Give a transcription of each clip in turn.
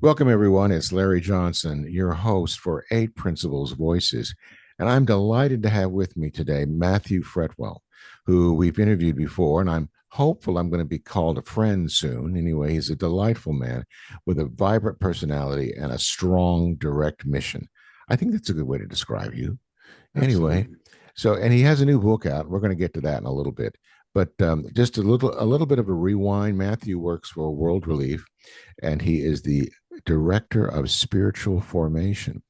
Welcome, everyone. It's Larry Johnson, your host for Eight Principles Voices. And I'm delighted to have with me today Matthew Fretwell, who we've interviewed before. And I'm hopeful I'm going to be called a friend soon. Anyway, he's a delightful man with a vibrant personality and a strong, direct mission. I think that's a good way to describe you. Anyway, Absolutely. and he has a new book out. We're going to get to that in a little bit. But just a little bit of a rewind. Matthew works for World Relief, and he is the director of spiritual formation.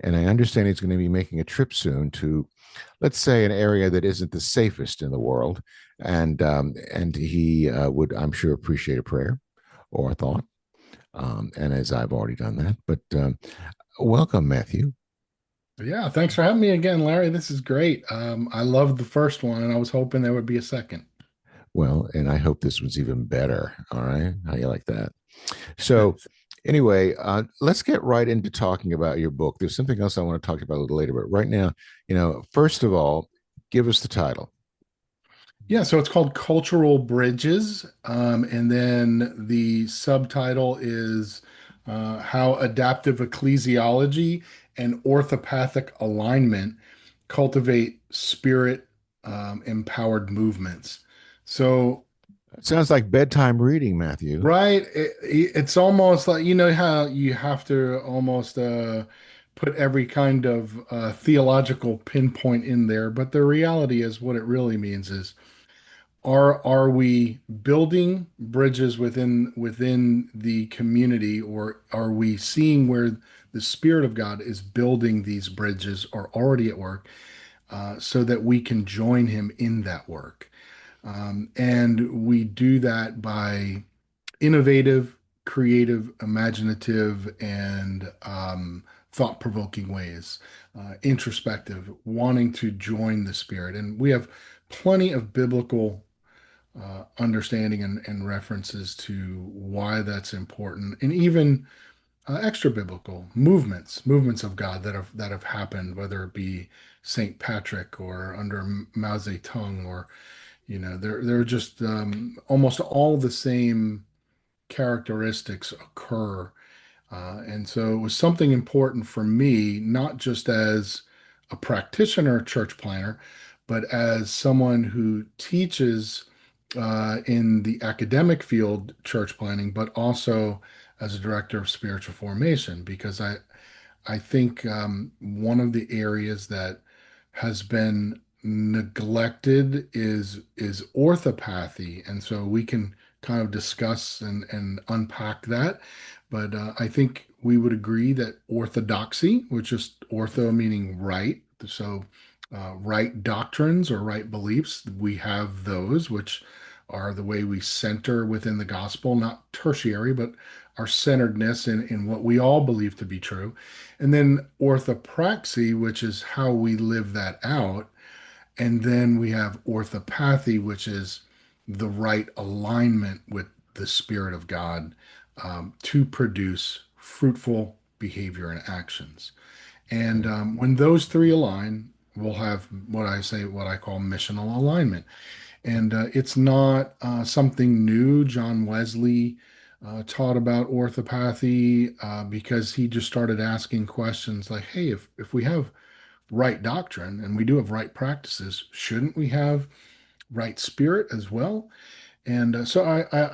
And I understand he's going to be making a trip soon to, let's say, an area that isn't the safest in the world, and he would, I'm sure, appreciate a prayer or a thought. And as I've already done that, but welcome, Matthew. Yeah, thanks for having me again, Larry. This is great. I loved the first one, and I was hoping there would be a second. Well, and I hope this one's even better. All right, how you like that? So, anyway, let's get right into talking about your book. There's something else I want to talk about a little later, but right now, first of all, give us the title. Yeah, so it's called Cultural Bridges, and then the subtitle is How Adaptive Ecclesiology and Orthopathic Alignment Cultivate Spirit Empowered Movements. So It sounds like bedtime reading, Matthew. Right. It's almost like, you know, how you have to almost put every kind of theological pinpoint in there. But the reality is what it really means is are we building bridges within the community, or are we seeing where the Spirit of God is building these bridges or already at work, so that we can join him in that work? And we do that by innovative, creative, imaginative, and thought-provoking ways, introspective, wanting to join the Spirit. And we have plenty of biblical understanding and references to why that's important, and even extra biblical movements of God that have happened, whether it be Saint Patrick or under Mao Zedong, or they're just almost all the same characteristics occur. And so it was something important for me, not just as a practitioner, church planner, but as someone who teaches in the academic field, church planning, but also as a director of spiritual formation, because I think one of the areas that has been neglected is orthopathy, and so we can kind of discuss and unpack that. But I think we would agree that orthodoxy, which is ortho meaning right, so right doctrines or right beliefs, we have those, which are the way we center within the gospel, not tertiary, but our centeredness in what we all believe to be true. And then orthopraxy, which is how we live that out. And then we have orthopathy, which is the right alignment with the Spirit of God, to produce fruitful behavior and actions. And when those three align, we'll have what I call missional alignment. And it's not something new. John Wesley taught about orthopathy because he just started asking questions like, hey, if we have right doctrine and we do have right practices, shouldn't we have right spirit as well? And so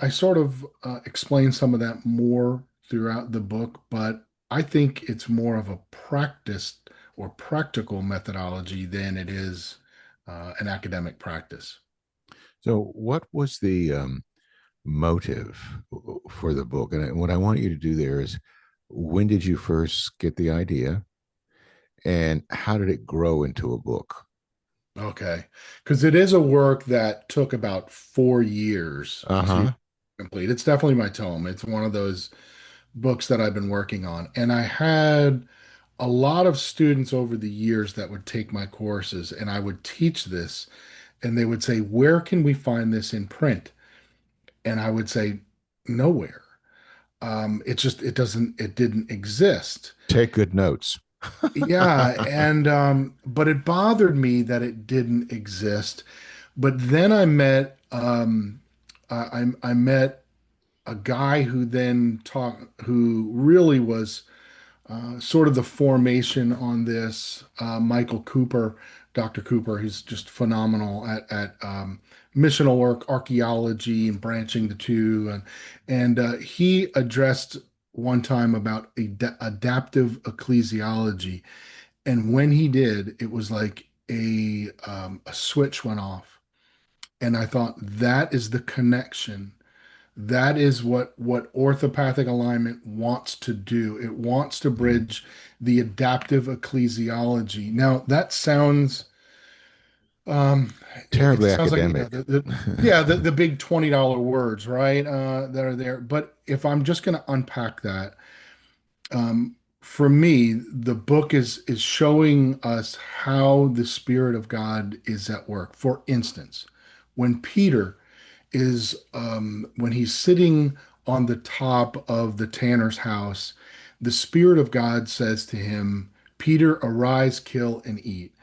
I sort of explain some of that more throughout the book, but I think it's more of a practice or practical methodology than it is an academic practice. So, what was the motive for the book? And what I want you to do there is, when did you first get the idea, and how did it grow into a book? Okay. Because it is a work that took about 4 years Uh to huh. complete. It's definitely my tome. It's one of those books that I've been working on. And I had a lot of students over the years that would take my courses, and I would teach this, and they would say, where can we find this in print? And I would say, nowhere. It didn't exist. Take good notes. Yeah, and but it bothered me that it didn't exist. But then I met a guy who then who really was sort of the formation on this, Michael Cooper, Dr. Cooper. He's just phenomenal at missional work, archaeology, and branching the two. And he addressed one time about adaptive ecclesiology. And when he did, it was like a switch went off. And I thought that is the connection. That is what orthopathic alignment wants to do. It wants to Mhm. bridge the adaptive ecclesiology. Now, that sounds um it Terribly sounds like, academic. yeah, the big $20 words, right? That are there. But if I'm just going to unpack that, for me, the book is showing us how the Spirit of God is at work. For instance, when Peter is when he's sitting on the top of the tanner's house, the Spirit of God says to him, Peter, arise, kill, and eat.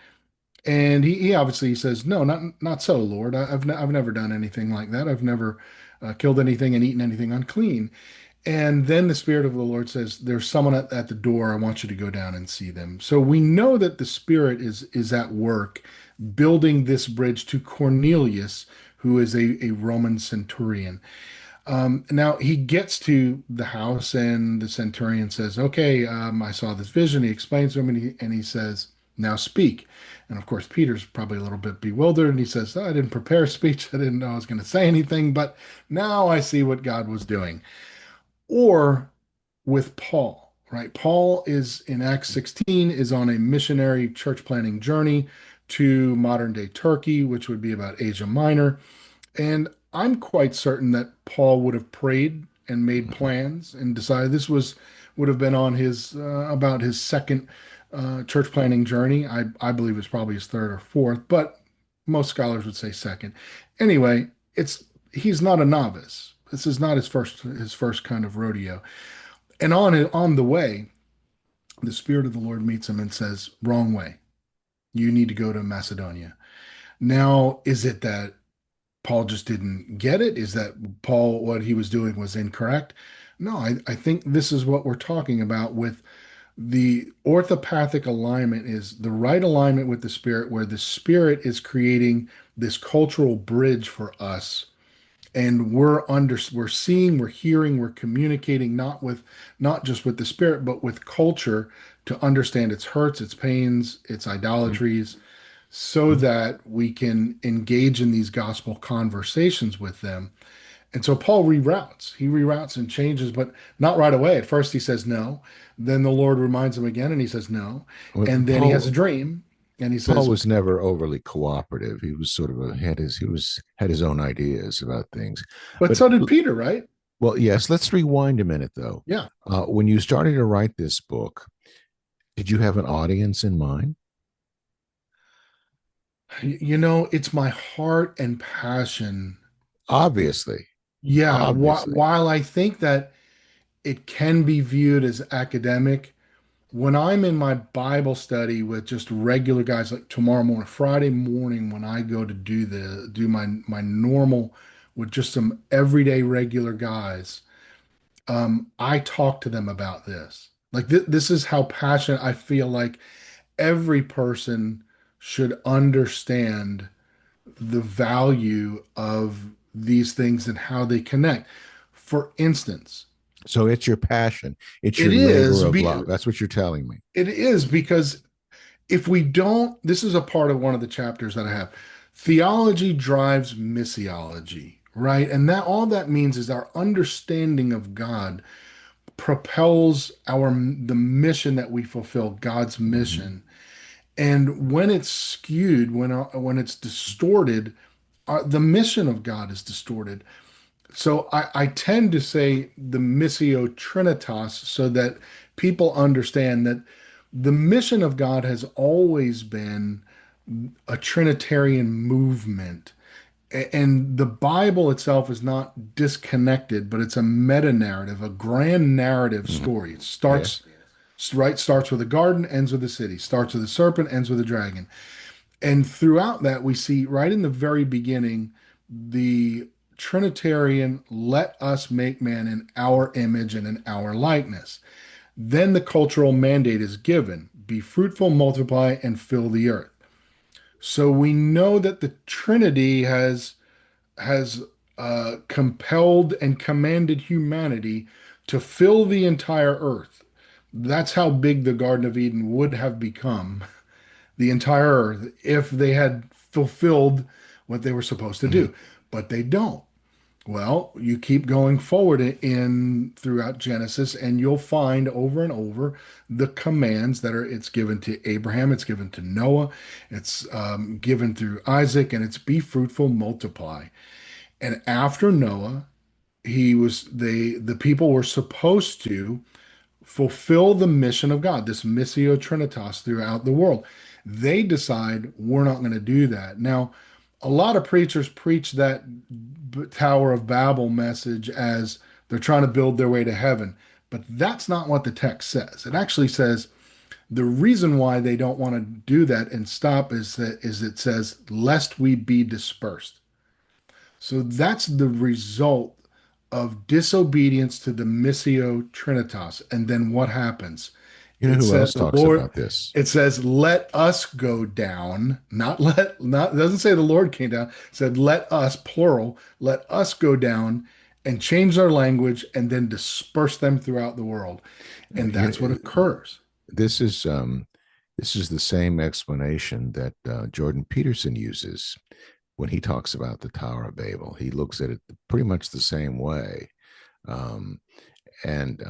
And he obviously says, no, not so, Lord. I've never done anything like that. I've never killed anything and eaten anything unclean. And then the Spirit of the Lord says, there's someone at the door. I want you to go down and see them. So we know that the Spirit is at work building this bridge to Cornelius, who is a Roman centurion. Now he gets to the house, and the centurion says, okay, I saw this vision. He explains to him, and he says, now speak. And of course, Peter's probably a little bit bewildered, and he says, "Oh, I didn't prepare a speech. I didn't know I was going to say anything, but now I see what God was doing." Or with Paul, right? Paul is in Acts 16 is on a missionary church planting journey to modern day Turkey, which would be about Asia Minor. And I'm quite certain that Paul would have prayed and made plans and decided this was would have been on his about his second church planting journey. I believe it's probably his third or fourth, but most scholars would say second. Anyway, it's he's not a novice. This is not his first kind of rodeo. And on the way, the Spirit of the Lord meets him and says, "Wrong way. You need to go to Macedonia." Now, is it that Paul just didn't get it? Is that Paul, what he was doing was incorrect? No, I think this is what we're talking about with the orthopathic alignment is the right alignment with the Spirit, where the Spirit is creating this cultural bridge for us. And we're seeing, we're hearing, we're communicating not just with the Spirit, but with culture to understand its hurts, its pains, its idolatries, so that we can engage in these gospel conversations with them. And so Paul reroutes. He reroutes and changes, but not right away. At first he says no. Then the Lord reminds him again and he says no. Well, And then he has a dream and he Paul says, was never overly cooperative. He was sort of had his own ideas about things. but But so did Peter, right? well, yes, let's rewind a minute though. Yeah. When you started to write this book, did you have an audience in mind? It's my heart and passion. Obviously, Yeah. obviously. While I think that it can be viewed as academic, when I'm in my Bible study with just regular guys, like tomorrow morning, Friday morning, when I go to do my normal with just some everyday regular guys, I talk to them about this. Like this is how passionate I feel like every person should understand the value of these things and how they connect. For instance, So it's your passion, it's it your labor is of be love. That's what you're telling me. it is because if we don't, this is a part of one of the chapters that I have. Theology drives missiology, right? And that all that means is our understanding of God propels the mission that we fulfill, God's Mhm. mission. And when it's skewed, when it's distorted, the mission of God is distorted. So I tend to say the Missio Trinitas so that people understand that the mission of God has always been a Trinitarian movement. And the Bible itself is not disconnected, but it's a meta narrative, a grand narrative Mhm. story. It Yes. starts with a garden, ends with a city, starts with a serpent, ends with a dragon. And throughout that, we see right in the very beginning the Trinitarian, let us make man in our image and in our likeness. Then the cultural mandate is given: be fruitful, multiply, and fill the earth. So we know that the Trinity has compelled and commanded humanity to fill the entire earth. That's how big the Garden of Eden would have become, the entire earth, if they had fulfilled what they were supposed to Mhm. do. But they don't. Well, you keep going forward in throughout Genesis, and you'll find over and over the commands that are it's given to Abraham, it's given to Noah, it's given through Isaac, and it's be fruitful, multiply. And after Noah, the people were supposed to fulfill the mission of God, this missio trinitas throughout the world. They decide we're not going to do that. Now, a lot of preachers preach that Tower of Babel message as they're trying to build their way to heaven, but that's not what the text says. It actually says the reason why they don't want to do that and stop is it says lest we be dispersed. So that's the result of disobedience to the Missio Trinitas. And then what happens? You know It who says else the talks Lord, about this? it says, let us go down, not, it doesn't say the Lord came down. It said, let us, plural, let us go down and change their language and then disperse them throughout the world. And You that's what know, occurs. this is this is the same explanation that Jordan Peterson uses when he talks about the Tower of Babel. He looks at it pretty much the same way. Um, and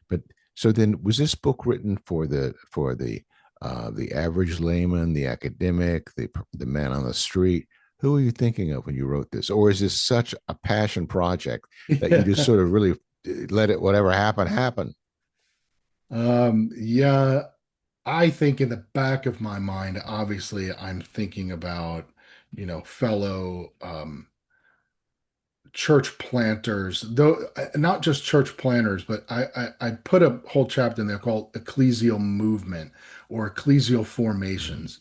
but so then, was this book written for the average layman, the academic, the man on the street? Who are you thinking of when you wrote this, or is this such a passion project that you just sort of really let it whatever happen happen? Yeah, I think in the back of my mind, obviously, I'm thinking about, fellow church planters, though not just church planters, but I put a whole chapter in there called ecclesial movement or ecclesial Mhm. formations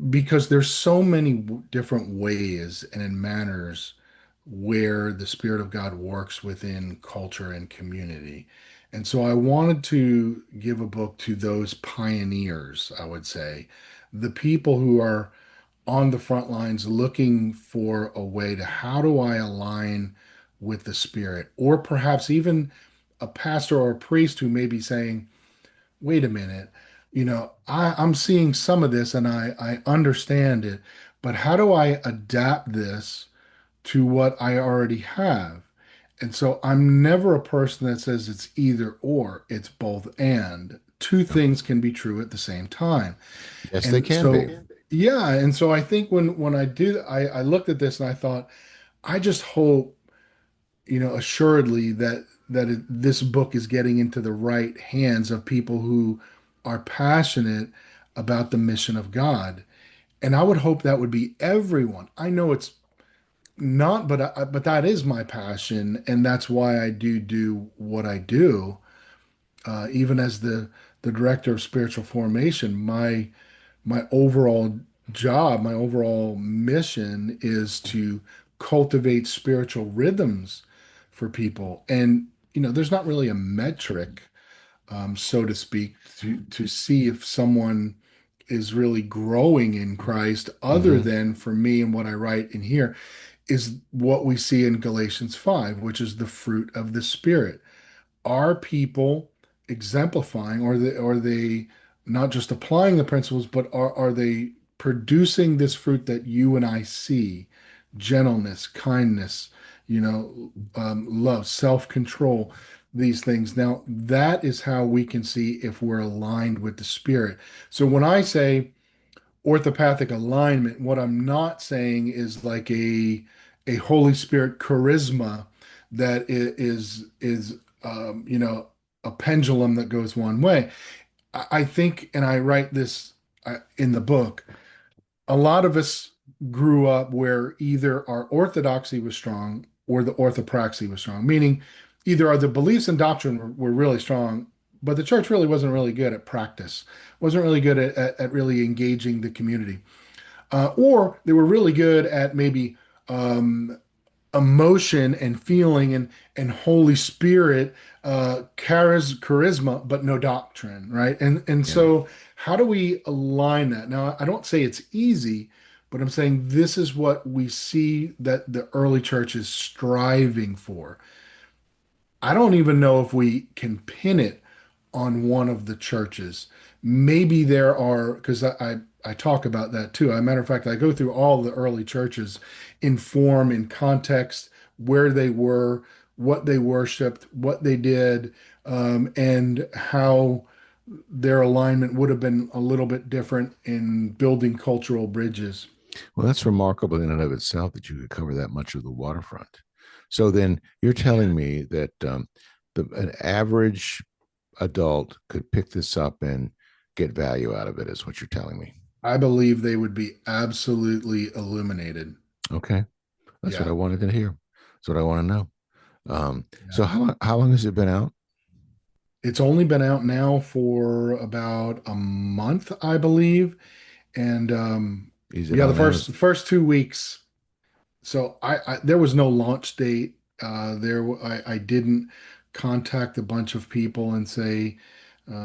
because there's so many different ways and in manners where the Spirit of God works within culture and community. And so I wanted to give a book to those pioneers, I would say, the people who are on the front lines looking for a way to how do I align with the Spirit? Or perhaps even a pastor or a priest who may be saying, wait a minute, I'm seeing some of this and I understand it, but how do I adapt this to what I already have? And so I'm never a person that says it's either or, it's both and. Two No. things can be true at the same time. Yes, they And can be. so, yeah, and so I think when I do, I looked at this and I thought, I just hope, assuredly this book is getting into the right hands of people who are passionate about the mission of God. And I would hope that would be everyone. I know it's not, but that is my passion, and that's why I do what I do. Even as the director of spiritual formation, my overall job, my overall mission is to cultivate spiritual rhythms for people. And, there's not really a metric, so to speak, to see if someone is really growing in Christ, other Hmm. than for me and what I write in here is what we see in Galatians 5, which is the fruit of the Spirit. Are people exemplifying, or they not just applying the principles, but are they producing this fruit that you and I see? Gentleness, kindness, love, self-control, these things. Now, that is how we can see if we're aligned with the Spirit. So when I say orthopathic alignment, what I'm not saying is like a Holy Spirit charisma that is a pendulum that goes one way. I think, and I write this in the book, a lot of us grew up where either our orthodoxy was strong or the orthopraxy was strong, meaning either the beliefs and doctrine were really strong, but the church really wasn't really good at practice, wasn't really good at really engaging the community. Or they were really good at maybe emotion and feeling and Holy Spirit, charisma, but no doctrine, right? And Yeah. so how do we align that? Now, I don't say it's easy, but I'm saying this is what we see that the early church is striving for. I don't even know if we can pin it on one of the churches. Maybe there are, because I talk about that too. As a matter of fact, I go through all the early churches in form, in context, where they were, what they worshiped, what they did, and how their alignment would have been a little bit different in building cultural bridges. Well, that's remarkable in and of itself that you could cover that much of the waterfront. So then you're telling me that an average adult could pick this up and get value out of it, is what you're telling me. I believe they would be absolutely illuminated. Okay. That's what I Yeah. wanted to hear. That's what I want to know. So Yeah. how long has it been out? It's only been out now for about a month, I believe. And Is it yeah, the on first Amazon? first 2 weeks. So there was no launch date. I didn't contact a bunch of people and say,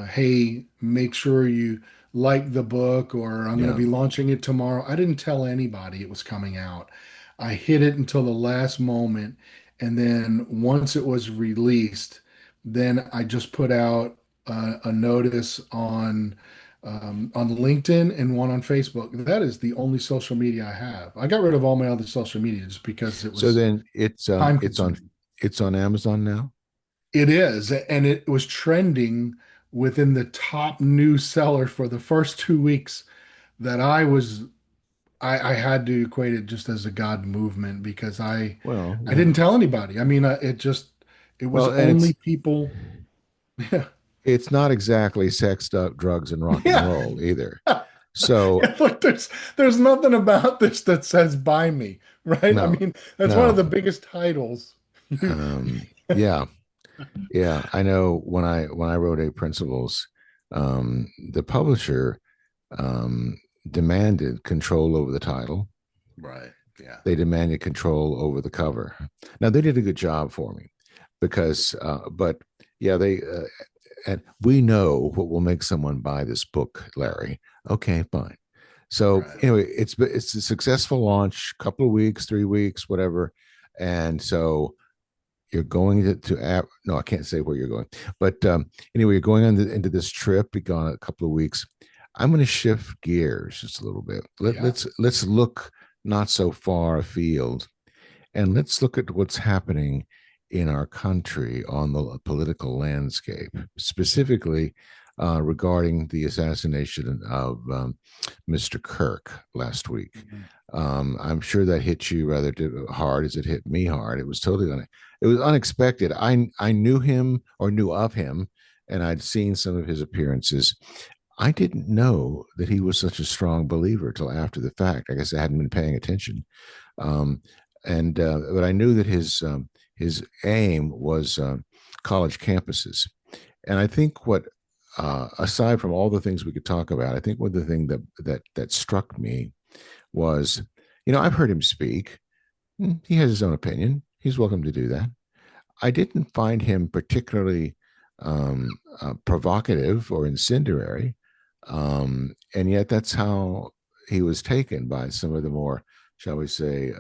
"Hey, make sure you like the book," or "I'm going to Yeah. be launching it tomorrow." I didn't tell anybody it was coming out. I hid it until the last moment, and then once it was released, then I just put out a notice on LinkedIn and one on Facebook. That is the only social media I have. I got rid of all my other social media just because it So was then time it's on consuming. it's on Amazon now. It is, and it was trending within the top new seller for the first 2 weeks that I had to equate it just as a God movement because Well, I yeah. didn't tell anybody. I mean, it was Well, and only people. Yeah, it's not exactly sex, drugs, and rock and yeah. roll either. So Yeah, look, there's nothing about this that says "buy me," right? I no, mean, that's one of no. the biggest titles. You, Yeah, yeah. I know when I wrote A Principles, the publisher demanded control over the title. right. Yeah. They demanded control over the cover. Now they did a good job for me because, but yeah, they and we know what will make someone buy this book, Larry. Okay, fine. So Right. anyway, it's a successful launch, couple of weeks, 3 weeks, whatever, and so you're going no, I can't say where you're going, but anyway, you're going into this trip. Be gone a couple of weeks. I'm going to shift gears just a little bit. Yeah. Let's look not so far afield, and let's look at what's happening in our country on the political landscape, specifically regarding the assassination of Mr. Kirk last week. Mhm. I'm sure that hit you rather hard as it hit me hard. It was unexpected. I knew him or knew of him, and I'd seen some of his appearances. I didn't know that he was such a strong believer till after the fact. I guess I hadn't been paying attention, um, and but I knew that his aim was college campuses. And I think what aside from all the things we could talk about, I think one of the thing that struck me was, I've heard him speak. He has his own opinion. He's welcome to do that. I didn't find him particularly provocative or incendiary, and yet that's how he was taken by some of the more, shall we say,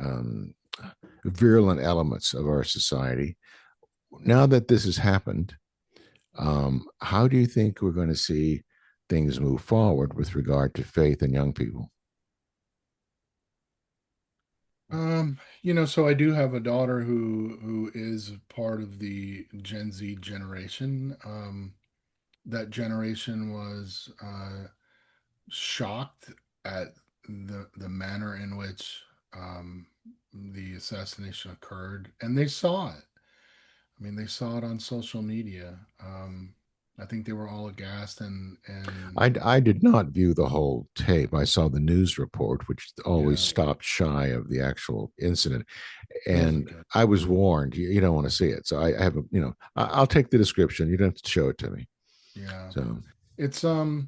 virulent elements of our society. Now that this has happened, how do you think we're going to see things move forward with regard to faith in young people? So I do have a daughter who is part of the Gen Z generation. That generation was shocked at the manner in which the assassination occurred, and they saw it. I mean, they saw it on social media. I think they were all aghast and I did not view the whole tape. I saw the news report, which always yeah, stopped shy of the actual incident. doesn't And get I was warned, you don't want to see it. So I have I'll take the description. You don't have to show it to me. yeah. So It's you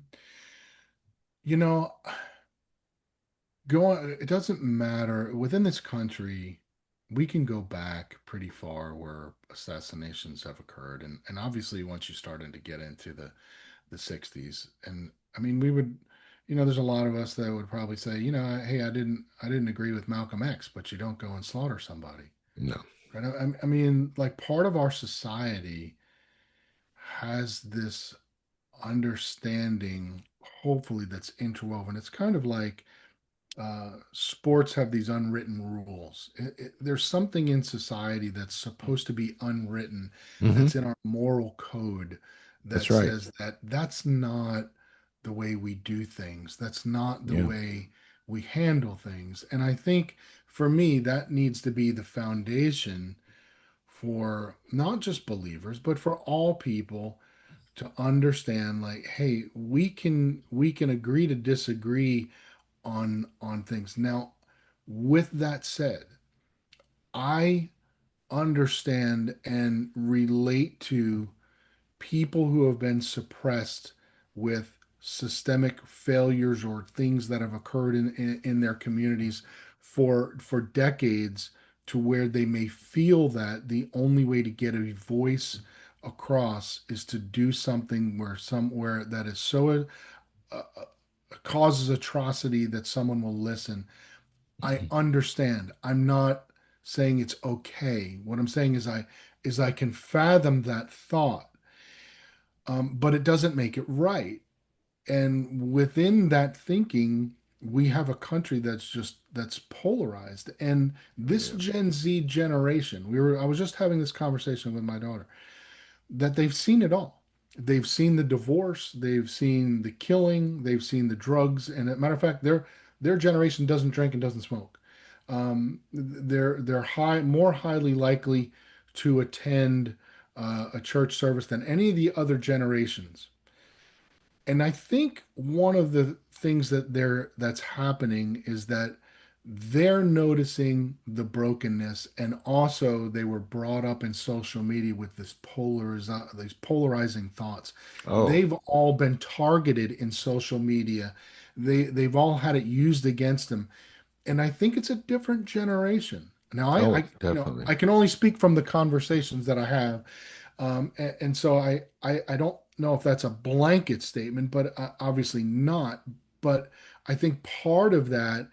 know, going. It doesn't matter within this country. we can go back pretty far where assassinations have occurred, and obviously once you start to get into the 60s, and I mean we would, there's a lot of us that would probably say, hey, I didn't agree with Malcolm X, but you don't go and slaughter somebody, No. right? I mean, like, part of our society has this understanding, hopefully, that's interwoven. It's kind of like sports have these unwritten rules. There's something in society that's supposed to be unwritten, Hmm. that's in our moral code, that That's right. says that that's not the way we do things. That's not the Yeah. way we handle things. And I think for me, that needs to be the foundation for not just believers, but for all people to understand, like, hey, we can agree to disagree on things. Now, with that said, I understand and relate to people who have been suppressed with systemic failures or things that have occurred in their communities for decades, to where they may feel that the only way to get a voice across is to do something where somewhere that is so uh, causes atrocity that someone will listen. I Mhm. understand. I'm not saying it's okay. What I'm saying is I can fathom that thought, but it doesn't make it right. And within that thinking, we have a country that's polarized. And this Yeah. Gen Z generation, I was just having this conversation with my daughter, that they've seen it all. They've seen the divorce, they've seen the killing, they've seen the drugs, and as a matter of fact, their generation doesn't drink and doesn't smoke. They're more highly likely to attend a church service than any of the other generations. And I think one of the things that's happening is that they're noticing the brokenness, and also they were brought up in social media with these polarizing thoughts. Oh. They've all been targeted in social media. They've all had it used against them, and I think it's a different generation. Now, Oh, definitely. I can only speak from the conversations that I have, and so I don't know if that's a blanket statement, but obviously not. But I think part of that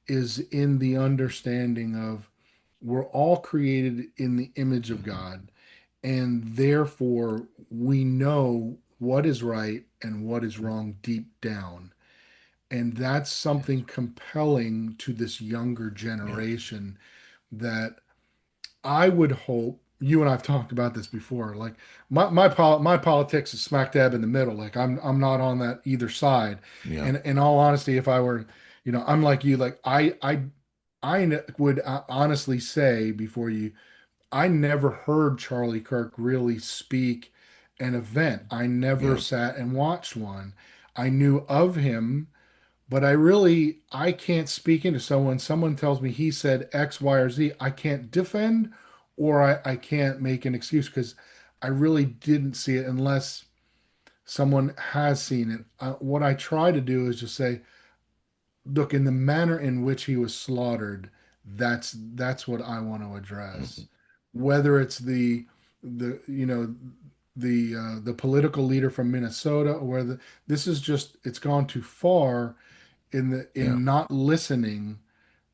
is in the understanding of we're all created in the image of Hmm. God, and therefore we know what is right and what is wrong deep down. And that's Yes. something compelling to this younger Yeah. generation that I would hope. You and I've talked about this before. Like, my politics is smack dab in the middle. Like, I'm not on that either side. Yeah. And in all honesty, if I were, I'm like you. Like, would honestly say, before you, I never heard Charlie Kirk really speak an event. I never Yeah. sat and watched one. I knew of him, but I can't speak into someone tells me he said X, Y, or Z. I can't defend, or I can't make an excuse, because I really didn't see it unless someone has seen it. What I try to do is just say, look, in the manner in which he was slaughtered, that's what I want to address. Hmm. Whether it's the the political leader from Minnesota, or whether this is just, it's gone too far Yeah. in not listening,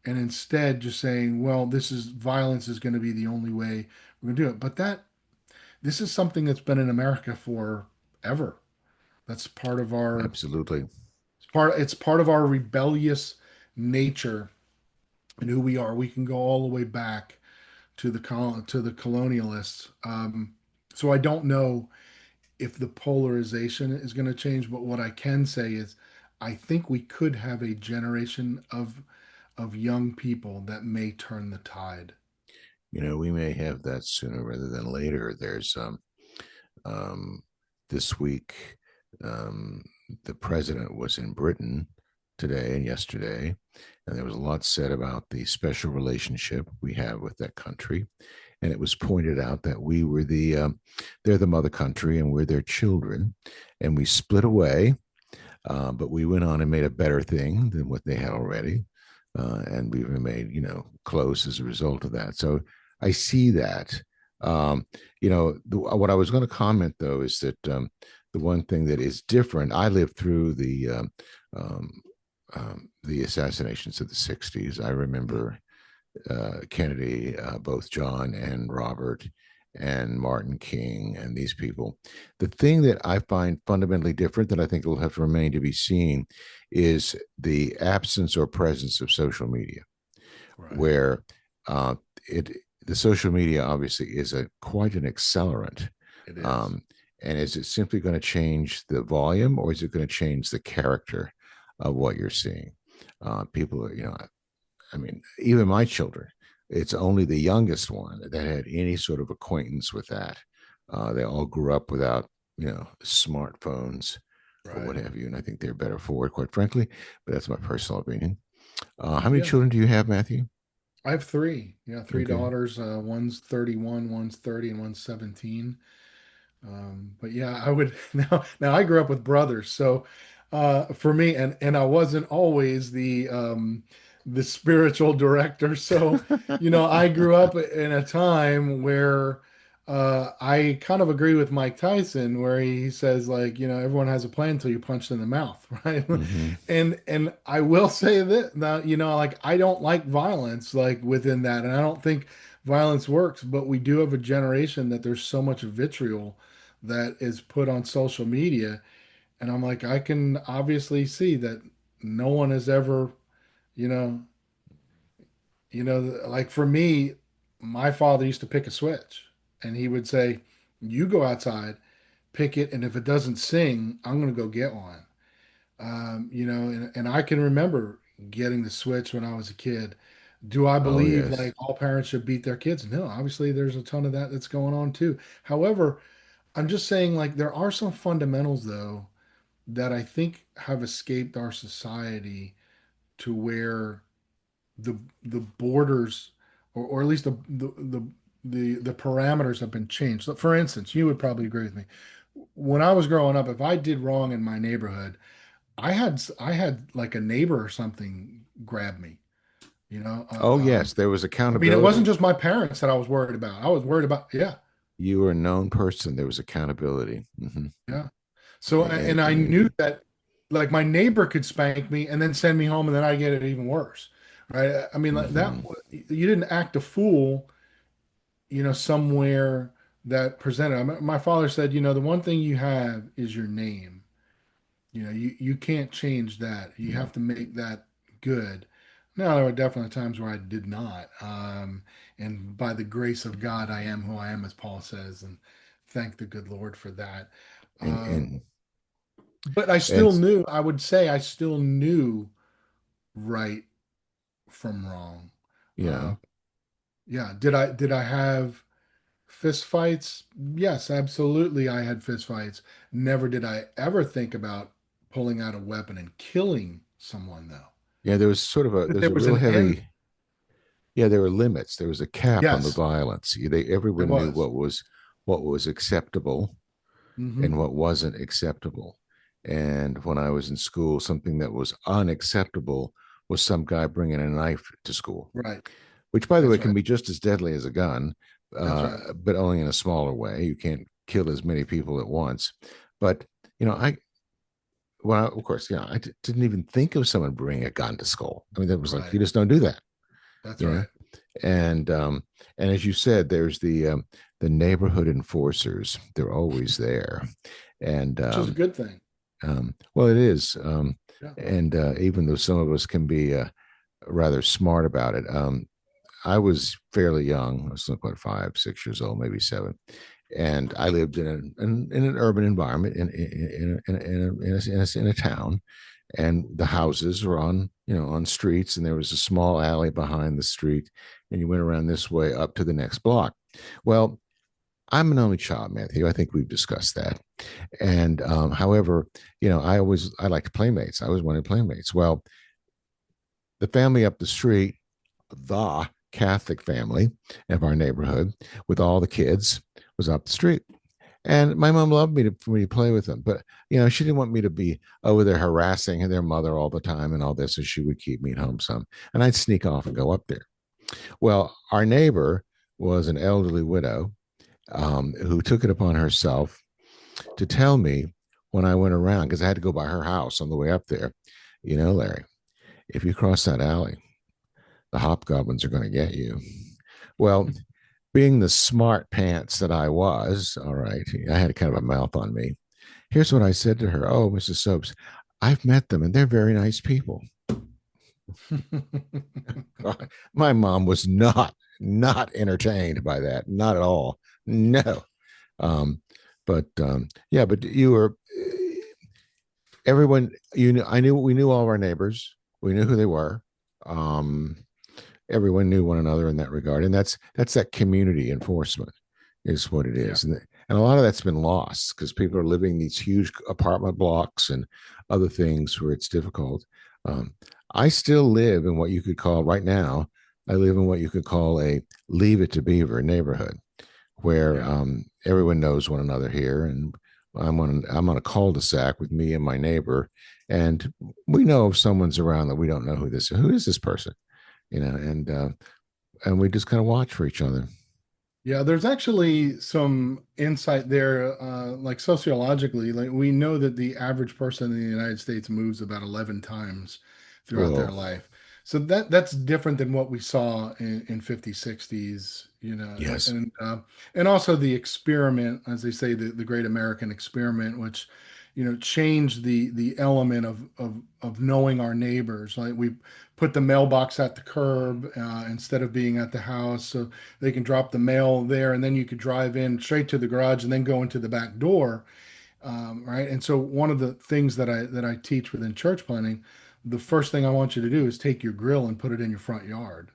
and instead just saying, well, this is violence is going to be the only way we're going to do it. But this is something that's been in America forever. That's part of our Absolutely. it's part of our rebellious nature and who we are. We can go all the way back to the colonialists. So I don't know if the polarization is going to change, but what I can say is I think we could have a generation of young people that may turn the tide. We may have that sooner rather than later. There's um, this week, um, the president was in Britain today and yesterday, and there was a lot said about the special relationship we have with that country. And it was pointed out that they're the mother country and we're their children, and we split away, but we went on and made a better thing than what they had already. and we've remained, close as a result of that. So I see that. Um, what I was going to comment though is that the one thing that is different. I lived through um, the assassinations of the '60s. I Mm. remember Kennedy, both John and Robert and Martin King and these people. The thing that I find fundamentally different that I think will have to remain to be seen is the absence or presence of social media, Right. where uh, it the social media obviously is a quite an accelerant. It is. Um, and is it simply going to change the volume, or is it going to change the character of what you're seeing? People are, I mean, even my children, it's only the youngest one that had any sort of acquaintance with that. They all grew up without, smartphones or what Right. have you. And I think they're better for it, quite frankly. But that's my personal opinion. How many Yeah. children do you have, Matthew? I have three. Yeah, three Okay. daughters. One's 31, one's 30, and one's 17. But yeah, I would now I grew up with brothers, so for me, and I wasn't always the spiritual director. So, I grew up in a time where I kind of agree with Mike Tyson, where he says like, everyone has a plan until you punch them in the mouth, right? Mm-hmm. And I will say that now, like I don't like violence like within that, and I don't think violence works, but we do have a generation that there's so much vitriol that is put on social media. And I'm like, I can obviously see that no one has ever, you know, like for me, my father used to pick a switch and he would say, you go outside, pick it, and if it doesn't sing, I'm going to go get one. And I can remember getting the switch when I was a kid. Do I Oh, believe yes. like all parents should beat their kids? No, obviously there's a ton of that that's going on too. However, I'm just saying, like, there are some fundamentals, though, that I think have escaped our society to where the borders, or at least the parameters have been changed. So, for instance, you would probably agree with me. When I was growing up, if I did wrong in my neighborhood, I had like a neighbor or something grab me. You know, Oh, yes. There was I mean, it wasn't accountability. just my parents that I was worried about. I was worried about, yeah, You were a known person. There was accountability. Mm-hmm. yeah. So, In the and I knew community. that like my neighbor could spank me and then send me home and then I get it even worse. Right. I mean, like that, Mm-hmm. you didn't act a fool, somewhere that presented. My father said, the one thing you have is your name. You can't change that. You Yeah. have to make that good. Now, there were definitely times where I did not. And by the grace of God, I am who I am, as Paul says, and thank the good Lord for that. And, Um, and, but and, I would say I still knew right from wrong. yeah. Um, yeah. Did I have fist fights? Yes, absolutely. I had fist fights. Never did I ever think about pulling out a weapon and killing someone, though. Yeah. There was sort of But there's there a was real an end. heavy, yeah, there were limits. There was a cap on the Yes, violence. it Everyone knew was. what was acceptable Hmm. and what wasn't acceptable. And when I was in school, something that was unacceptable was some guy bringing a knife to school, Right. which, by the way, That's can right. be just as deadly as a gun, That's right. but only in a smaller way. You can't kill as many people at once. But I well, of course, didn't even think of someone bringing a gun to school. I mean, that was like Right. you just don't do that, That's you know. right. And and as you said, there's the neighborhood enforcers. They're always there, and Which is a good thing. well, it is. Yeah. And even though some of us can be rather smart about it, I was fairly young. I was like what 5, 6 years old, maybe 7, and I lived in an urban environment in a town, and the houses were on on streets, and there was a small alley behind the street, and you went around this way up to the next block. Well, I'm an only child, Matthew. I think we've discussed that. And however, I liked playmates. I always wanted playmates. Well, the family up the street, the Catholic family of our neighborhood, with all the kids, was up the street. And my mom loved me for me to play with them, but she didn't want me to be over there harassing their mother all the time and all this, so she would keep me at home some, and I'd sneak off and go up there. Well, our neighbor was an elderly widow who took it upon herself to tell me when I went around, because I had to go by her house on the way up there, Larry, if you cross that alley, the hobgoblins are going to get you. Well, being the smart pants that I was, all right, I had kind of a mouth on me. Here's what I said to her. Oh, Mrs. Soaps, I've met them and they're very nice people. My mom was not entertained by that, not at all. No. Um, but yeah, but you were everyone. I knew we knew all of our neighbors. We knew who they were. Um, Everyone knew one another in that regard, and that's that community enforcement is what it Yeah. is, and a lot of that's been lost because people are living in these huge apartment blocks and other things where it's difficult. Um, I still live in what you could call right now. I live in what you could call a Leave It to Beaver neighborhood, where Yeah. everyone knows one another here, and I'm on a cul-de-sac with me and my neighbor, and we know if someone's around that we don't know who is this person, and we just kind of watch for each other. Yeah, there's actually some insight there, like sociologically. Like we know that the average person in the United States moves about 11 times throughout their Whoa. life. So that's different than what we saw in 50s, 60s, Yes. and also the experiment, as they say, the Great American Experiment, which, changed the element of knowing our neighbors. Like we put the mailbox at the curb instead of being at the house. So they can drop the mail there, and then you could drive in straight to the garage and then go into the back door, right? And so one of the things that I teach within church planning, the first thing I want you to do is take your grill and put it in your front yard.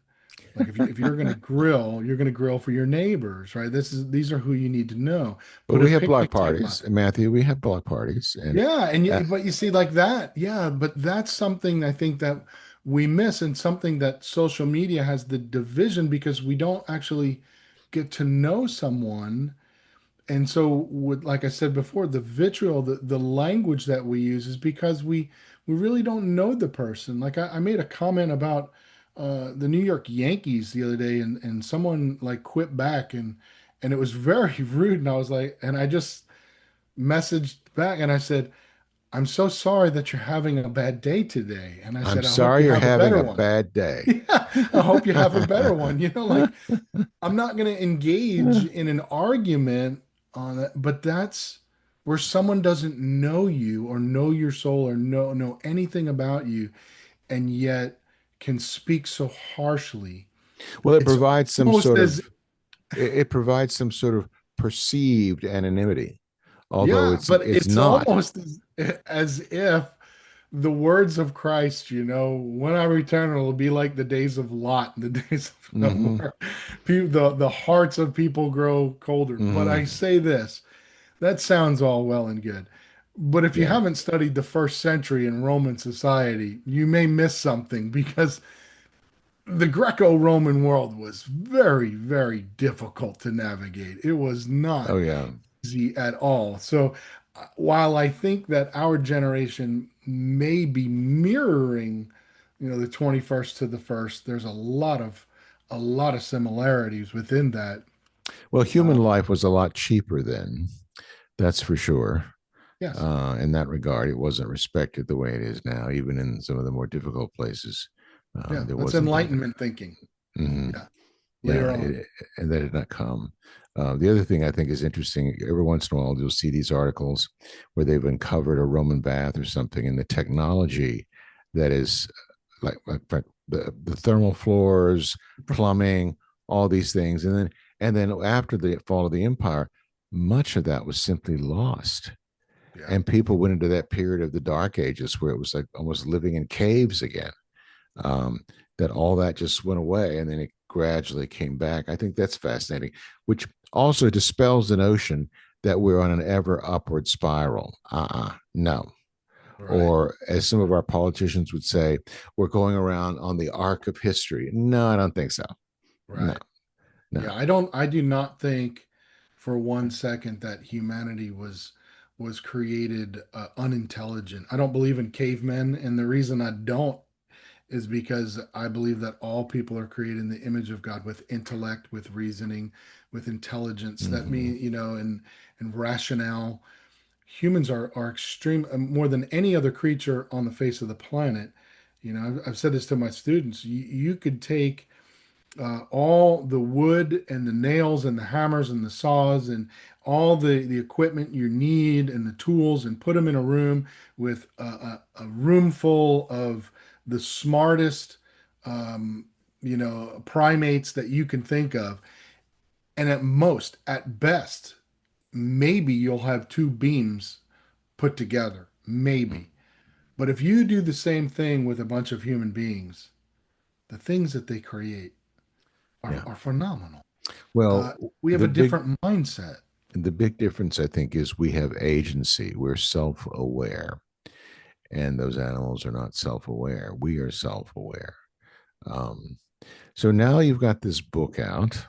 Like if you're going to grill, you're going to grill for your neighbors, right? These are who you need to know. But Put a we have block picnic table out. parties, and Matthew. We have block parties, and Yeah, uh, but you see like that, yeah, but that's something I think that we miss, and something that social media has the division because we don't actually get to know someone. And so with, like I said before, the vitriol, the language that we use is because we really don't know the person. Like I made a comment about the New York Yankees the other day, and someone like quit back, and it was very rude, and I was like, and I just messaged back and I said, I'm so sorry that you're having a bad day today. And I I'm said, I hope sorry you you're have a having better a one. bad day. Yeah, I hope you have a better one. Like I'm not going to engage in an argument on it, but that's where someone doesn't know you or know your soul or know anything about you, and yet can speak so harshly. Well, It's almost as it provides some sort of perceived anonymity, although yeah, but it's it's not. almost as if the words of Christ, when I return, it'll be like the days of Lot, the days of Noah, Mm-hmm. where the hearts of people grow colder. But I Mm-hmm. say this, that sounds all well and good. But if you Yeah. haven't studied the first century in Roman society, you may miss something because the Greco-Roman world was very, very difficult to navigate. It was Oh not yeah. easy at all. So while I think that our generation may be mirroring, the 21st to the first, there's a lot of similarities within that. Well, Uh, human life was a lot cheaper then. That's for sure. yes, In that regard, it wasn't respected the way it is now, even in some of the more difficult places. yeah, There that's wasn't that. Enlightenment thinking. Mhm. Yeah, Yeah, later on. and that did not come. The other thing I think is interesting, every once in a while, you'll see these articles where they've uncovered a Roman bath or something, and the technology that is like the thermal floors, plumbing, all these things, and then after the fall of the empire, much of that was simply lost, Yeah, and people went into that period of the Dark Ages where it was like almost living in caves again. Um, that all that just went away and then it gradually came back. I think that's fascinating, which also dispels the notion that we're on an ever upward spiral. No. right, Or as some of our politicians would say, we're going around on the arc of history. No, I don't think so. No, right. no. Yeah, I do not think for 1 second that humanity was created unintelligent. I don't believe in cavemen, and the reason I don't is because I believe that all people are created in the image of God with intellect, with reasoning, with intelligence. That Hmm. mean, and rationale. Humans are extreme more than any other creature on the face of the planet. I've said this to my students. You could take all the wood and the nails and the hammers and the saws and all the equipment you need and the tools and put them in a room with a room full of the smartest primates that you can think of. And at most, at best, maybe you'll have two beams put together. Maybe. But if you do the same thing with a bunch of human beings, the things that they create Yeah. are phenomenal. Well, Uh, we have the a big different mindset. the big difference, I think, is we have agency. We're self-aware, and those animals are not self-aware. We are self-aware. Um, so now you've got this book out.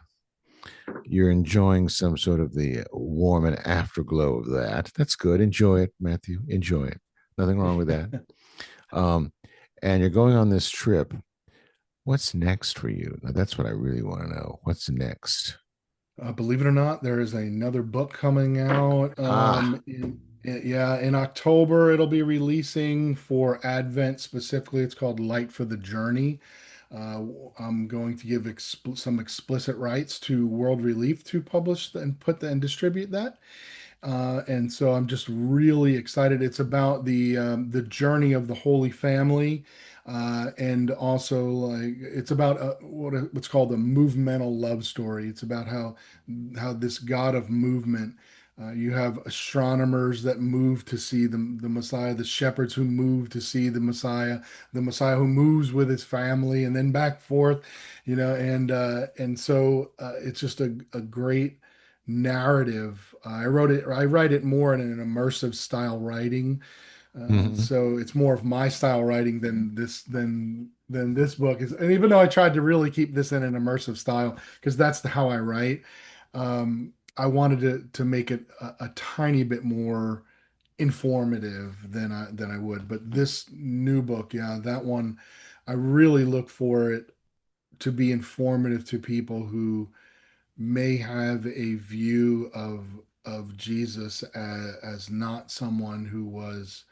You're enjoying some sort of the warm and afterglow of that. That's good. Enjoy it, Matthew. Enjoy it. Nothing wrong with that. Um, and you're going on this trip. What's next for you? Now, that's what I really want to know. What's next? Believe it or not, there is another book coming out. Ah. Yeah, in October it'll be releasing for Advent specifically. It's called Light for the Journey. Uh, I'm going to give some explicit rights to World Relief to publish and and distribute that. And so I'm just really excited. It's about the journey of the Holy Family, and also like it's about what's called a movemental love story. It's about how this God of movement. You have astronomers that move to see the Messiah, the shepherds who move to see the Messiah who moves with his family, and then back forth, and so it's just a great narrative. I wrote it. I write it more in an immersive style writing, Mhm. so it's more of my style writing than this book is. And even though I tried to really keep this in an immersive style, because that's how I write, I wanted to make it a tiny bit more informative than I would. But this new book, yeah, that one, I really look for it to be informative to people who may have a view of Jesus as not someone who was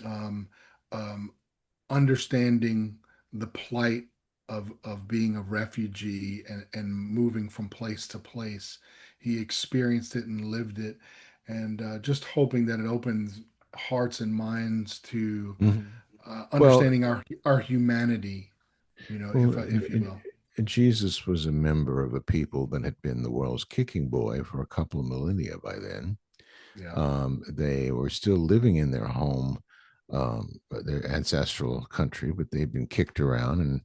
um, um, understanding the plight of being a refugee and moving from place to place. He experienced it and lived it, and just hoping that it opens hearts and minds to Mhm. Well, understanding our humanity, well, if you will. Jesus was a member of a people that had been the world's kicking boy for a couple of millennia by then. Yeah, They were still living in their home, their ancestral country, but they'd been kicked around, in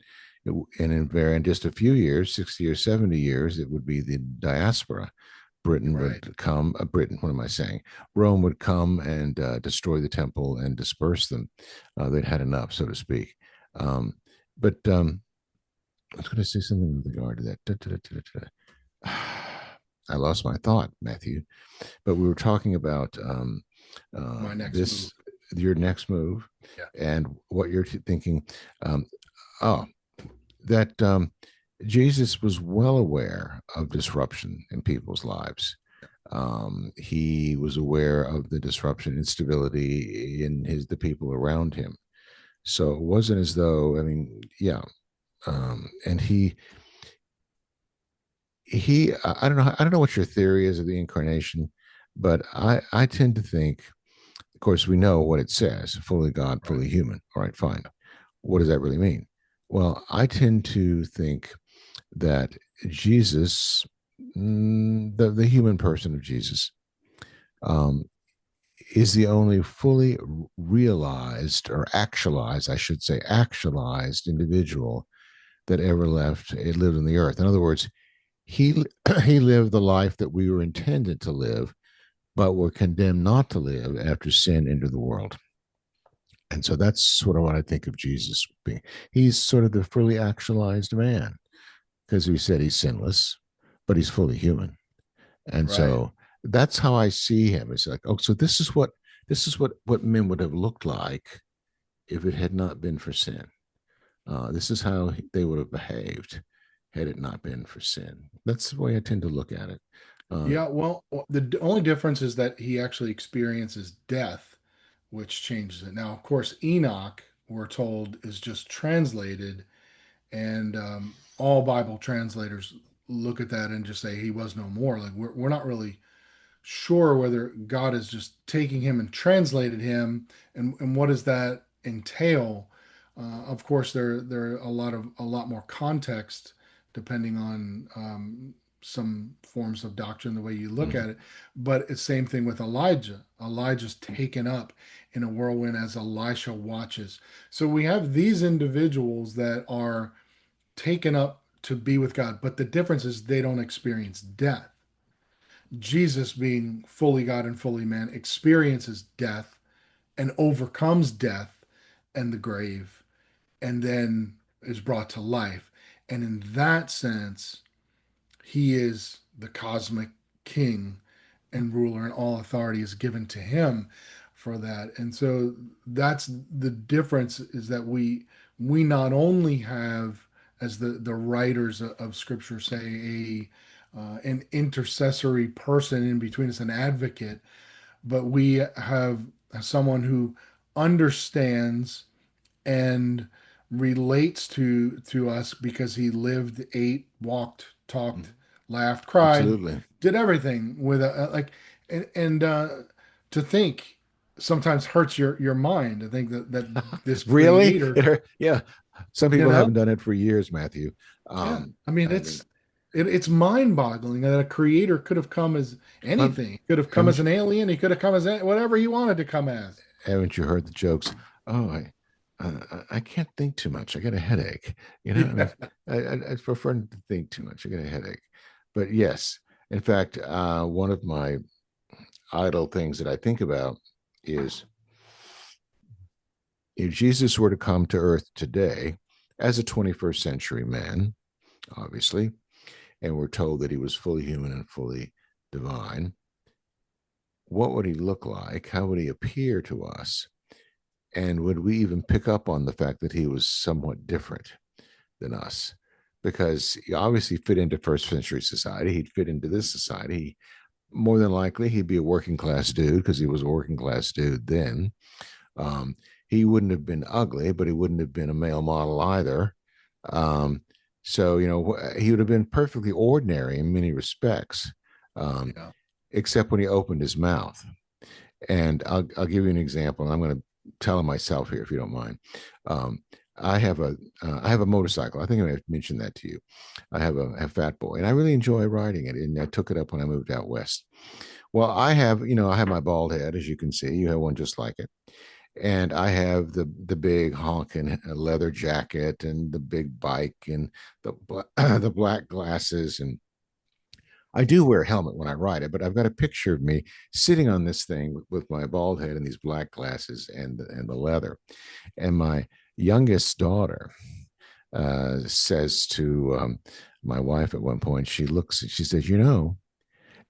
just a few years, 60 or 70 years, it would be the diaspora. Britain right. would come, Britain, what am I saying? Rome would come and destroy the temple and disperse them. They'd had enough, so to speak. But I was going to say something with regard to that. I lost my thought, Matthew. But we were talking about My next move. this, your next move, Yeah. and what you're thinking. Um, oh, that Jesus was well aware of disruption in people's lives. He was aware of the disruption, instability in the people around him. So it wasn't as though, I mean, yeah, and I don't know what your theory is of the incarnation, but I tend to think, of course, we know what it says: fully God, Right. fully human. All right, fine. What does that really mean? Well, I tend to think that Jesus, the human person of Jesus, um, is the only fully realized, or actualized, I should say, actualized individual that ever lived on the earth. In other words, he he lived the life that we were intended to live, but were condemned not to live after sin entered the world. And so that's sort of what I think of Jesus being. He's sort of the fully actualized man, because we said he's sinless, but he's fully human. And Right. so that's how I see him. It's like, oh, so this is what men would have looked like if it had not been for sin. This is how they would have behaved had it not been for sin. That's the way I tend to look at it. Uh, Yeah, well, the only difference is that he actually experiences death, which changes it. Now, of course, Enoch, we're told, is just translated, and all Bible translators look at that and just say he was no more. Like we're not really sure whether God is just taking him and translated him, and what does that entail? Of course, there are a lot more context depending on some forms of doctrine, the way you look mhm, at it. But it's same thing with Elijah. Elijah's taken up in a whirlwind as Elisha watches. So we have these individuals that are taken up to be with God, but the difference is they don't experience death. Jesus, being fully God and fully man, experiences death and overcomes death and the grave, and then is brought to life. And in that sense, he is the cosmic king and ruler, and all authority is given to him for that. And so that's the difference, is that we not only have, as the writers of scripture say, a an intercessory person in between us, an advocate, but we have someone who understands and relates to us because he lived, ate, walked, talked, mhm. laughed, cried, Absolutely. did everything with like, and to think sometimes hurts your mind. I think that this Really? creator, It hurt. Yeah. Some you people know, haven't done it for years, Matthew. yeah. I mean, I mean, it's mind-boggling that a creator could have come as um, anything. He could have come as haven't an alien. He could have come as whatever he wanted to come as. haven't you heard the jokes? Oh, I can't think too much. I get a headache. I mean, Yeah. I prefer not to think too much. I get a headache. But yes, in fact, one of my idle things that I think about is if Jesus were to come to Earth today as a 21st century man, obviously, and we're told that he was fully human and fully divine, what would he look like? How would he appear to us? And would we even pick up on the fact that he was somewhat different than us? Because he obviously fit into first century society. He'd fit into this society. More than likely, he'd be a working class dude because he was a working class dude then. Um, he wouldn't have been ugly, but he wouldn't have been a male model either. Um, so, he would have been perfectly ordinary in many respects, um, Yeah. except when he opened his mouth. And I'll give you an example. I'm going to tell him myself here, if you don't mind. Um, I have a motorcycle. I think I may have mentioned that to you. I have a Fat Boy, and I really enjoy riding it. And I took it up when I moved out west. Well, I have my bald head, as you can see. You have one just like it, and I have the big honking leather jacket and the big bike and the black glasses, and I do wear a helmet when I ride it, but I've got a picture of me sitting on this thing with my bald head and these black glasses and the leather. And my youngest daughter says to my wife at one point, she says,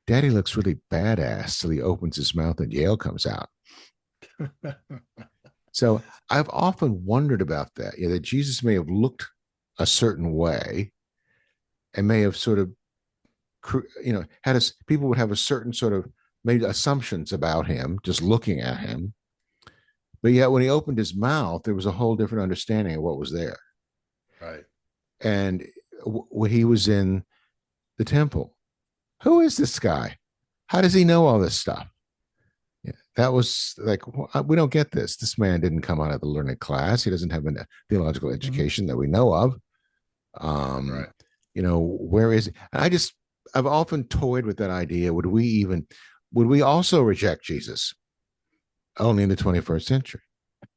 Daddy looks really badass till he opens his mouth and Yale comes out. So I've often wondered about that, that Jesus may have looked a certain way and may have sort of had us people would have a certain sort of made assumptions about him just looking at him, but yet when he opened his mouth there was a whole different understanding of what was there. Right. And when he was in the temple, who is this guy? How does he know all this stuff? Yeah, that was like, we don't get this man didn't come out of the learned class. He doesn't have a theological Mhm. education that we know of. um Right. where is it? I've often toyed with that idea. Would we also reject Jesus only in the 21st century?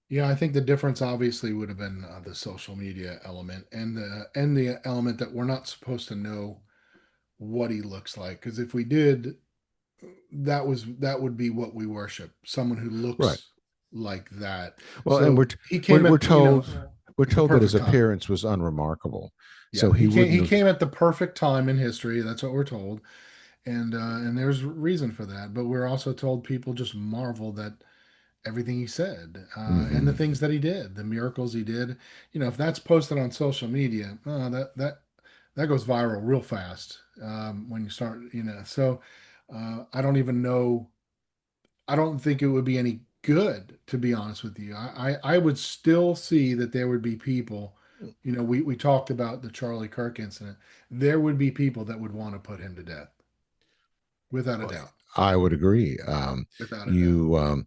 Yeah, I think the difference obviously would have been the social media element, and the element that we're not supposed to know what he looks like. Because if we did, that would be what we worship, someone who Right. looks like that. Well, and So he we're, came we're at, told we're at the told that his perfect time. appearance was unremarkable, Yeah, so he he wouldn't he have. came at the perfect time in history. That's what we're told. and there's reason for that. But we're also told people just marveled at everything he said, and the Hmm. things that he did, the miracles he did. If that's posted on social media, that goes viral real fast when you start. So I don't even know. I don't think it would be any good, to be honest with you. I would still see that there would be people. We talked about the Charlie Kirk incident. There would be people that would want to put him to death, without a doubt. I would agree. Without a doubt. You,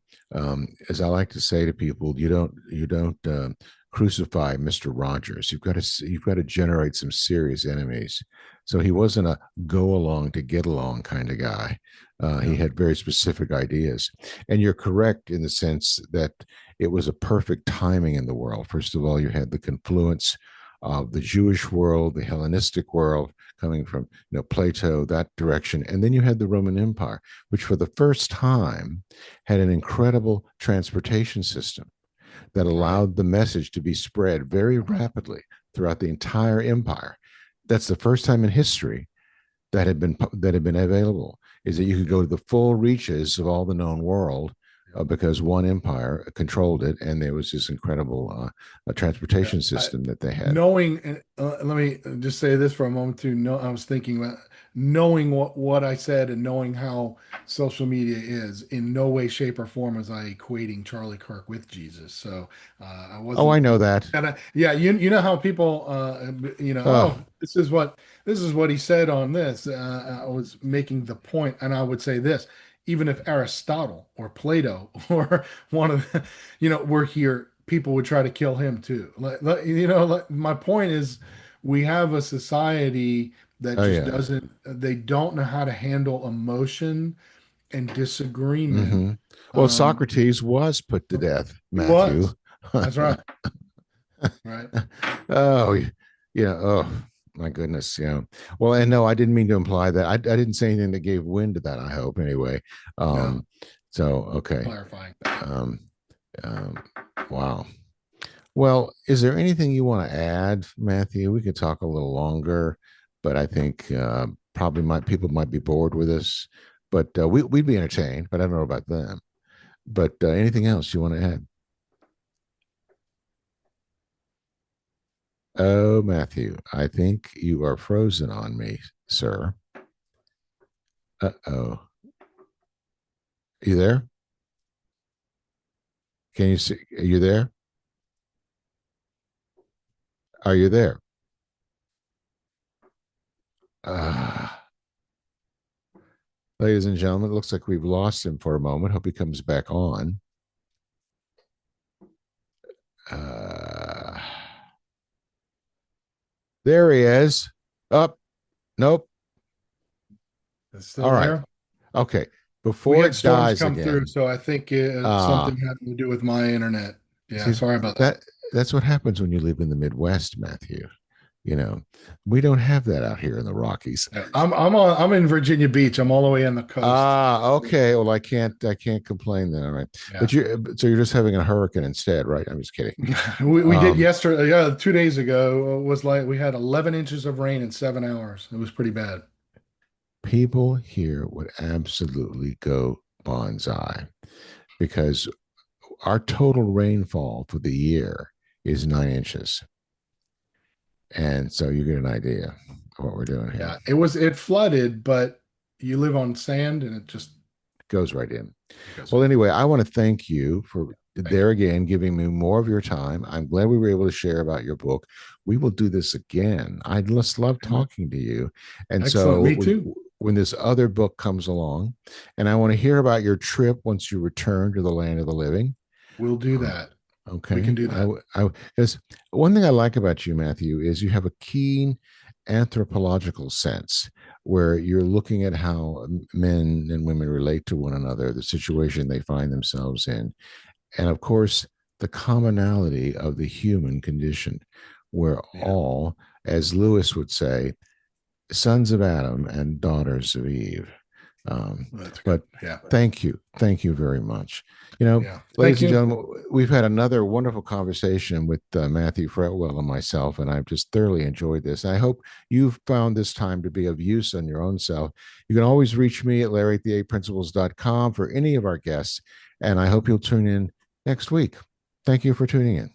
as I like to say to people, you don't crucify Mister Rogers. You've got to generate some serious enemies. So he wasn't a go along to get along kind of guy. He No. had very specific ideas, and you're correct in the sense that it was a perfect timing in the world. First of all, you had the confluence of the Jewish world, the Hellenistic world, coming from Plato, that direction. And then you had the Roman Empire, which for the first time had an incredible transportation system that Right. allowed the message to be spread very rapidly throughout the entire empire. That's the first time in history that had been available, is that you could go to the full reaches of all the known world, because one empire controlled it, and there was this incredible Yeah. transportation system that they had. Knowing, let me just say this for a moment too. No, I was thinking about knowing what I said and knowing how social media is. In no way, shape, or form was I equating Charlie Kirk with Jesus. So I Oh, I wasn't. know that. And yeah, you know how people, Oh, oh, this is what he said on this. I was making the point, and I would say this: even if Aristotle or Plato or one of the, were here, people would try to kill him too. My point is, we have a society that oh just yeah. doesn't, they don't know how to handle emotion and disagreement. Hmm. Well, Um, Socrates was put to death, he Matthew. was. That's right. Right. Oh, yeah. Oh, my goodness. Yeah. Well, and no, I didn't mean to imply that. I didn't say anything that gave wind to that. I hope anyway. No, Um, so okay. clarifying. Um, um, wow. Well, is there anything you want to add, Matthew? We could talk a little longer, but I think probably people might be bored with us. But we'd be entertained. But I don't know about them. But anything else you want to add? Oh, Matthew, I think you are frozen on me, sir. Uh-oh. You there? Can you see? Are you there? Are you there? Uh, Ladies and gentlemen, it looks like we've lost him for a moment. Hope he comes back on. Uh, there he is. Up. Nope. It's All still right. there. Okay. We Before had it storms dies come through, again, so I think uh, something had to do with my internet. Yeah, see, sorry about that. that's what happens when you live in the Midwest, Matthew. You know, we don't have that out here in the Rockies. Yeah, I'm in Virginia Beach. I'm all the way on the coast. Ah, okay. Well, I can't complain then. All right, Yeah. but you're just having a hurricane instead, right? I'm just kidding. We did Um, yesterday. Yeah, 2 days ago was like we had 11 inches of rain in 7 hours. It was pretty bad. People here would absolutely go bonsai, because our total rainfall for the year is 9 inches, and so you get an idea of what we're doing here. Yeah, it flooded, but you live on sand and it just Goes right in. it goes Well, right. anyway, I want to thank you for Thank there you. again giving me more of your time. I'm glad we were able to share about your book. We will do this again. I just love Amen. talking to you. And Excellent. so Me too. when this other book comes along, and I want to hear about your trip once you return to the land of the living. We'll do Uh, that. We can okay. do that. Because one thing I like about you, Matthew, is you have a keen anthropological sense where you're looking at how men and women relate to one another, the situation they find themselves in, and of course, the commonality of the human condition. We're Yeah. all, as Lewis would say, sons of Adam and daughters of Eve. That's good. But Yeah. thank you very much. Yeah. Thank Ladies and you. gentlemen, we've had another wonderful conversation with Matthew Fretwell and myself, and I've just thoroughly enjoyed this. I hope you've found this time to be of use on your own self. You can always reach me at larry@the8principles.com for any of our guests, and I hope you'll tune in next week. Thank you for tuning in.